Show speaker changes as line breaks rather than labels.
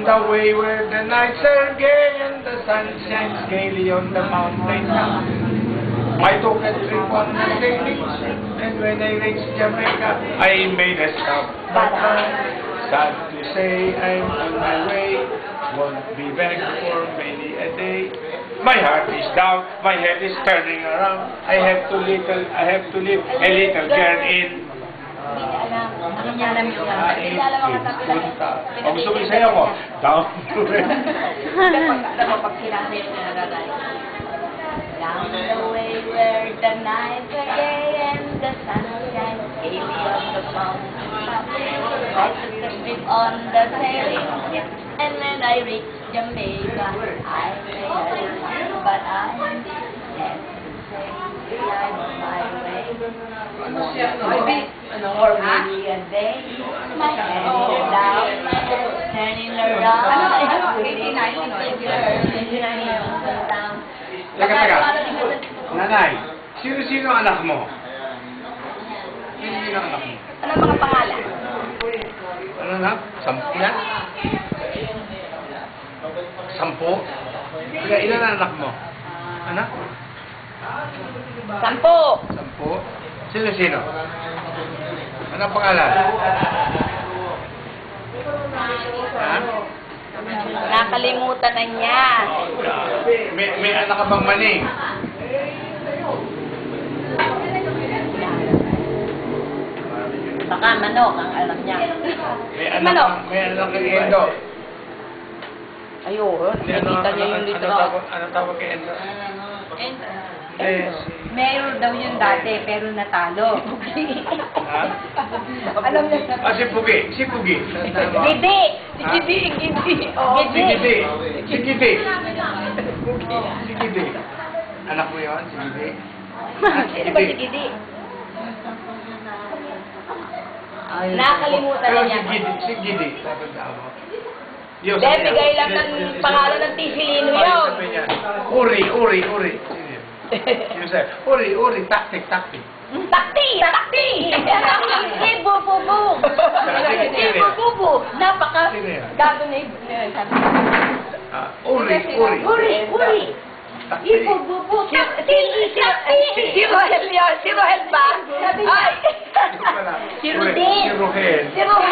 the way where the nights are gay and the sun shines gaily on the mountain top. I took a trip on the sailing ship, and when I reached Jamaica, I made a stop. But sad to say, I'm on my way, won't be back for many a day. My heart is down, my head is turning around. I have to leave a little girl in.
Ano niya alam yung
Punta. O gusto mo isayaw ko? Down to it.
Pag sinasa yung nararay. Down the way where the nights are gay and the sun shines gaily on the mountain top. I took a trip on the sailing ship, and when I reached Jamaica, I made a trip, but I have to say I'm on my way. For many a day, my head is down, my head turning around. 89 down.
Teka. Nanay, sino anak mo? Sino anak mo?
Ano mga pangalan?
Ano na? 10 yan? 10? Teka, ilan ang anak mo? Anak?
10.
10? Sino? Ano ang pangalan? Ha?
Nakalimutan na niya.
May anak ka bang maning?
Baka manok ang anak niya.
May anak kay Endo.
Ayun, nakikita niya yung litro.
Ano tawag kay Endo?
Meron daw yun dati, pero natalo.
Ha?
Alam niya sa...
Si Pugi.
Gidi! Gidi!
Si Gidi. Anak mo yun, si Gidi?
Sino ba si Gidi? Nakalimutan na niya.
Si Gidi.
Bigay lang ng pangalan ng Tisilino yun.
Uri. Uri, taktik.
Takti! Ibu-bubu! Ibu-bubu! Napaka... Gago na ibu.
Uri.
Ibu-bubu! Si Rohel yun! Si Rohel ba? Ay!
Si Rohel.
Si Rohel!